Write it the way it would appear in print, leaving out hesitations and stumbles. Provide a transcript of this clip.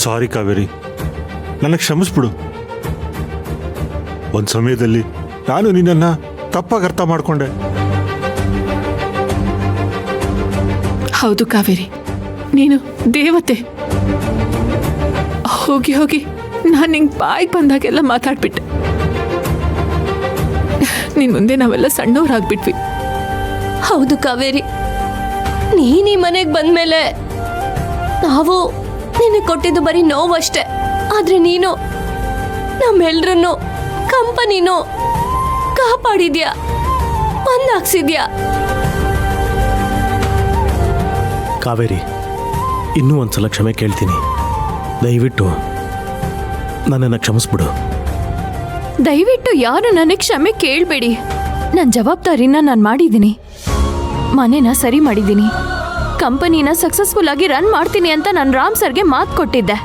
ಸಾರಿ ಕಾವೇರಿ, ನನಗೆ ಕ್ಷಮಿಸ್ಬಿಡು. ಒಂದು ಸಮಯದಲ್ಲಿ ನಾನು ನಿನ್ನನ್ನು ತಪ್ಪಾಗಿ ಅರ್ಥ ಮಾಡಿಕೊಂಡೆ. ಹೌದು ಕಾವೇರಿ, ನೀನು ದೇವತೆ. ಹೋಗಿ ಹೋಗಿ ನಾನು ನಿಂಗೆ ಬಾಯಿಗೆ ಬಂದಾಗೆಲ್ಲ ಮಾತಾಡ್ಬಿಟ್ಟೆ. ನಿನ್ ಮುಂದೆ ನಾವೆಲ್ಲ ಸಣ್ಣವರಾಗ್ಬಿಟ್ವಿ. ಹೌದು ಕಾವೇರಿ, ನೀನ್ ಈ ಮನೆಗೆ ಬಂದ್ಮೇಲೆ ನಾವು ನಿನಗೆ ಕೊಟ್ಟಿದ್ದು ಬರೀ ನೋವಷ್ಟೇ. ಆದ್ರೆ ನೀನು ನಮ್ಮೆಲ್ರನ್ನು, ಕಂಪನಿನೂ ಕಾಪಾಡಿದ್ಯಾ, ಒಂದಾಗ್ಸಿದ್ಯಾ. ಕಾವೇರಿ, ಇನ್ನೂ ಒಂದ್ಸಲ ಕ್ಷಮೆ ಕೇಳ್ತೀನಿ. ದಯವಿಟ್ಟು ನನ್ನನ್ನು ಕ್ಷಮಿಸ್ಬಿಡು. ದಯವಿಟ್ಟು ಯಾರು ನನಗೆ ಕ್ಷಮೆ ಕೇಳಬೇಡಿ. ನನ್ನ ಜವಾಬ್ದಾರಿನ ನಾನು ಮಾಡಿದ್ದೀನಿ. ಮನೇನ ಸರಿ ಮಾಡಿದ್ದೀನಿ. ಕಂಪನಿನ ಸಕ್ಸಸ್ಫುಲ್ ಆಗಿ ರನ್ ಮಾಡ್ತೀನಿ ಅಂತ ನಾನು ರಾಮ್ ಸರ್ಗೆ ಮಾತು ಕೊಟ್ಟಿದ್ದೆ.